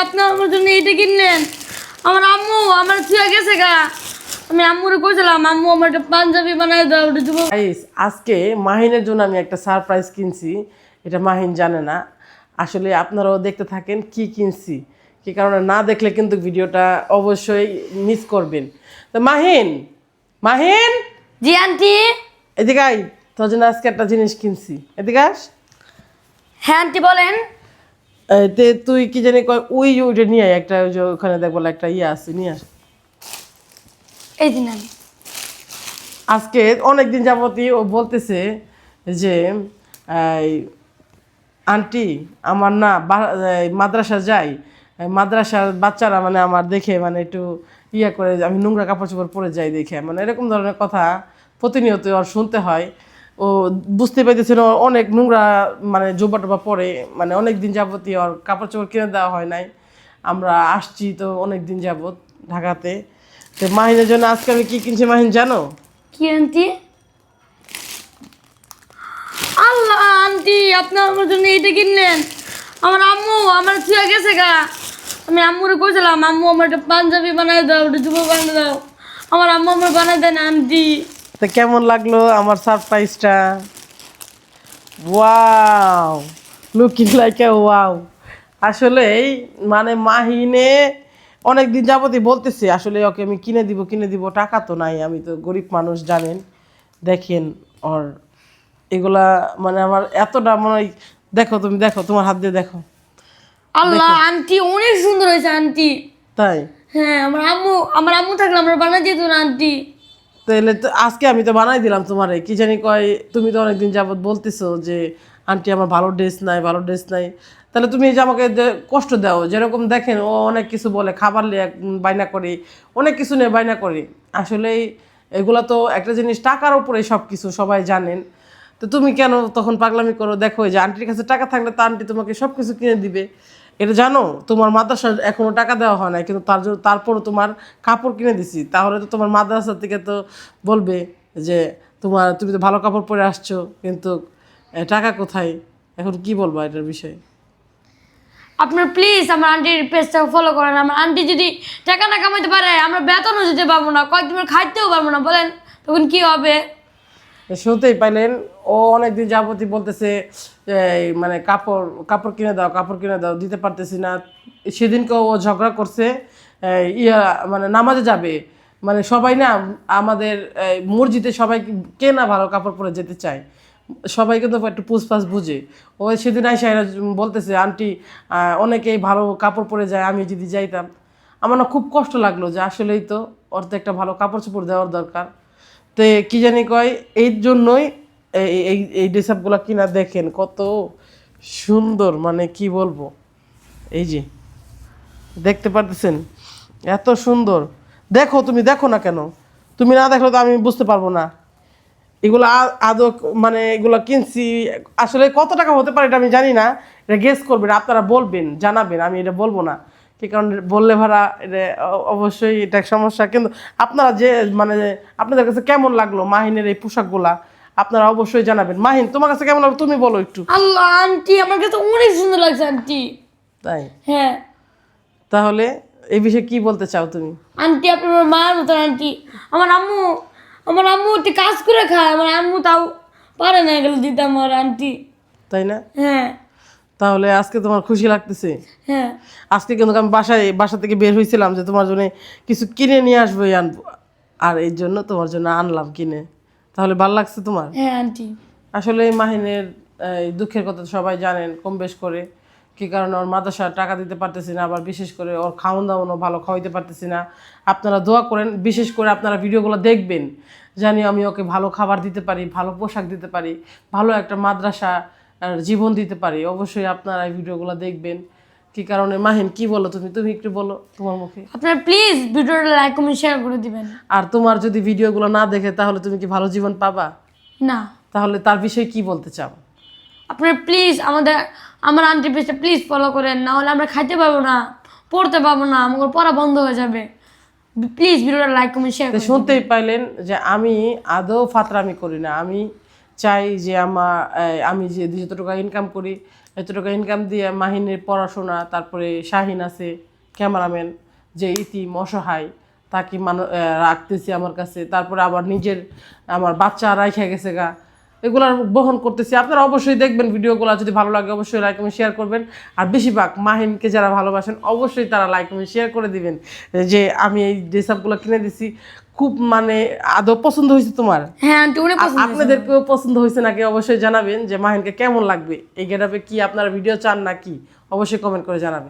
আপনি আমার জন্য এইটা কিনলেন? আমার আম্মু আমার ছুঁয়ে গেছে গা। আমি আম্মুরে কইছিলাম আম্মু আমার একটা পাঞ্জাবি বানাই দাও, ওটা দিব। গাইস, আজকে মাহিনের জন্য আমি একটা সারপ্রাইজ কিনছি। এটা মাহিন জানে না। আসলে আপনারাও দেখতে থাকেন কি কিনছি, কি কারণে না দেখলে কিন্তু ভিডিওটা অবশ্যই মিস করবেন। তো মাহিন, মাহিন জি আন্টি। এদিকে আই, তোর জন্য আজকে একটা জিনিস কিনছি, এদিকে আস। হ্যাঁ আন্টি বলেন। তুই কি জানি কয় ওইটা নিয়ে আয়, একটা ওই যে ওখানে দেখবো একটা ইয়ে আছে, নিয়ে আস। এই দিন আমি আজকে অনেকদিন যাবতই ও বলতেছে যে এই, আন্টি আমার না মাদ্রাসা যাই, মাদ্রাসার বাচ্চারা মানে আমার দেখে মানে একটু ইয়ে করে, আমি নোংরা কাপড় চোপড় পরে যাই দেখে, মানে এরকম ধরনের কথা প্রতিনিয়ত ওর শুনতে হয়। ও বুঝতে পারতেছে না, ও অনেক নোংরা মানে জোবা টোবা পরে, মানে অনেক দিন যাবতই ওর কাপড় চোপড় কিনে দেওয়া হয় নাই। আমরা আসছি তো অনেক দিন যাবত ঢাকাতে। তো মাহিনের জন্য আজকে আমি কি কিনছি মাহিন জানো? কি আন্টি? আল্লাহ আন্টি আপনি আমার জন্য এইটা কিনলেন? আমার আম্মু আমার ছুঁয়ে গেছে গা। আমি আম্মুরে কইছিলাম আম্মু আমার একটা পাঞ্জাবি বানাই দাও, ওটা দিব বানাই দাও। আমার আম্মু আমার বানাই দেয় না আন্টি। তো কেমন লাগলো আমার সারপ্রাইজটা? Wow, looking like a wow. আসলে মানে মাহিনে অনেক দিন যাবতই বলতেছি আসলে ওকে আমি কিনে দিব, টাকা তো নাই, আমি তো গরিব মানুষ জানেন। দেখেন ওর এগুলা মানে আমার এতটা মনে হয়, দেখো তুমি দেখো, তোমার হাত দিয়ে দেখো। আল্লাহ আন্টি অনেক সুন্দর হয়েছে আন্টি। তাই? হ্যাঁ আমার আম্মু থাকলে আমার বানাই দিত না আন্টি। তাহলে তো আজকে আমি তো বানাই দিলাম তোমারে, কি জানি কয়, তুমি তো অনেকদিন যাবত বলতেছো যে আন্টি আমার ভালো ড্রেস নাই, ভালো ড্রেস নাই। তাহলে তুমি এই যে আমাকে যে কষ্ট দাও, যেরকম দেখেন ও অনেক কিছু বলে, খাবার নিয়ে বায়না করি, অনেক কিছু নিয়ে বায়না করি। আসলেই এগুলা তো একটা জিনিস, টাকার উপরে সব কিছু সবাই জানেন। তো তুমি কেন তখন পাগলামি করো? দেখো এই যে আন্টির কাছে টাকা থাকলে তো আন্টি তোমাকে সব কিছু কিনে দিবে। এটা জানো তোমার মাদ্রাসার এখনো টাকা দেওয়া হয় না, কিন্তু তার জন্য তারপরও তোমার কাপড় কিনে দিছি, তাহলে তো তোমার মাদ্রাসা থেকে তো বলবে যে তুমি তো ভালো কাপড় পরে আসছো, কিন্তু টাকা কোথায়? এখন কি বলবো এটার বিষয়ে? আপনার প্লিজ আমার আন্টির পেজটা ফলো করেন। আমার আন্টি যদি টাকা না কামাইতে পারে আমরা বেতনও দিতে পারবো না, কয়েকদিন খাইতেও পারবো না, বলেন তখন কি হবে? শুনতেই পাইলেন, ও অনেকদিন যাবতই বলতেছে এই মানে কাপড় কাপড় কিনে দাও, কাপড় কিনে দাও, দিতে পারতেছি না। সেদিনকে ও ঝগড়া করছে, ইয়া মানে নামাজে যাবে, মানে সবাই না আমাদের মসজিদে সবাই কে না ভালো কাপড় পরে যেতে চায়, সবাই কিন্তু একটু পুষপাছ বুঝে। ও সেদিন আইসা এরা বলতেছে আন্টি অনেকেই ভালো কাপড় পরে যায়, আমি যদি যাইতাম। আমার না খুব কষ্ট লাগলো যে আসলেই তো ওর তো একটা ভালো কাপড় চোপড় দেওয়ার দরকার। তো কি জানি কয়, এই জন্যই এই এই এই ড্রেস আপগুলো কিনা, দেখেন কত সুন্দর, মানে কি বলবো। এই যে দেখতে পারতেছেন এত সুন্দর, দেখো তুমি দেখো না কেন? তুমি না দেখলে তো আমি বুঝতে পারবো না। এগুলো আদৌ মানে এগুলো কিনছি আসলে কত টাকা হতে পারে এটা আমি জানি না, এটা গেস করবেন আপনারা, বলবেন জানাবেন, আমি এটা বলবো না। কি কারণ বললে ভাড়া এটা অবশ্যই এটা সমস্যা, কিন্তু আপনারা যে মানে আপনাদের কাছে কেমন লাগলো মাহিনের এই পোশাকগুলা আপনারা অবশ্যই জানাবেন। মাহিন তোমার কাছে কেমন লাগলো তুমি বলো একটু। আল্লাহ আন্টি আমার কাছে অনেক সুন্দর লাগছে আন্টি। তাই? হ্যাঁ তাহলে এই বিষয়ে কি বলতে চাও তুমি? আন্টি আপনি আমার মার মতন আন্টি। আমার আম্মু একটু কাজ করে খায়, আমার আম্মু তাও পারে না এগুলো দিতে আমার আন্টি। তাই না? হ্যাঁ তাহলে আজকে তোমার খুশি লাগতেছে? হ্যাঁ আজকে কিন্তু আমি বাসা থেকে বের হয়েছিলাম যে তোমার জন্য কিছু কিনে নিয়ে আসবো, আনবো, আর এই জন্য তোমার জন্য আনলাম কিনে। তাহলে ভালো লাগছে তোমার? হ্যাঁ আন্টি। আসলে এই মাহিনের এই দুঃখের কথা তো সবাই জানেন কম বেশ করে, কি কারণে ওর মাদ্রাসার টাকা দিতে পারতেছি না, আবার বিশেষ করে ওর খাওয়ান দাওয়ানও ভালো খাওয়াইতে পারতেছি না। আপনারা দোয়া করেন, বিশেষ করে আপনারা ভিডিওগুলো দেখবেন, জানি আমি ওকে ভালো খাবার দিতে পারি, ভালো পোশাক দিতে পারি, ভালো একটা মাদ্রাসা আর জীবন দিতে পারি। অবশ্যই আপনারা এই ভিডিওগুলো দেখবেন। কি কারণে মাহিন কি বলো তুমি তুমি একটু বলো তোমার মুখে। আপনার প্লিজ ভিডিওটা লাইক কমেন্ট শেয়ার করে দিবেন। আর তোমার যদি ভিডিওগুলো না দেখে তাহলে তুমি কি ভালো জীবন পাবা? না তাহলে তার বিষয়ে কি বলতে চাও? আপনার প্লিজ আমার আন্টি পেজটা প্লিজ ফলো করেন, না হলে আমরা খাইতে পারবো না, পড়তে পারবো না, আমার পড়া বন্ধ হয়ে যাবে। প্লিজ ভিডিওটা লাইক কমেন্ট শেয়ার তো করে শুনতেই পাইলেন যে আমি আদৌ ফাতরামি করি না। আমি চাই যে আমি যে যত টাকা ইনকাম করি এত টাকা ইনকাম দিয়ে মাহিনের পড়াশোনা, তারপরে শাহিন আছে ক্যামেরাম্যান, যে ইতিম অসহায় তাকে রাখতেছি আমার কাছে, তারপরে আবার নিজের আমার বাচ্চা রাইখা গেছে গা, এগুলো বহন করতেছি। আপনারা অবশ্যই দেখবেন ভিডিওগুলো, যদি ভালো লাগে অবশ্যই লাইক কমেন্ট শেয়ার করবেন। আর বেশিরভাগ মাহিনকে যারা ভালোবাসেন অবশ্যই তারা লাইক কমেন্ট শেয়ার করে দিবেন, যে আমি এই ড্রেস আপগুলো কিনে দিছি, খুব মানে আদৌ পছন্দ হয়েছে তোমার? হ্যাঁ আন্টি অনেক আর পছন্দ হয়েছে। আপনাদেরকেও পছন্দ হয়েছে নাকি অবশ্যই জানাবেন, যে মাহিনকে কেমন লাগবে, এই গেটআপে কি আপনারা ভিডিও চান নাকি অবশ্যই কমেন্ট করে জানাবেন।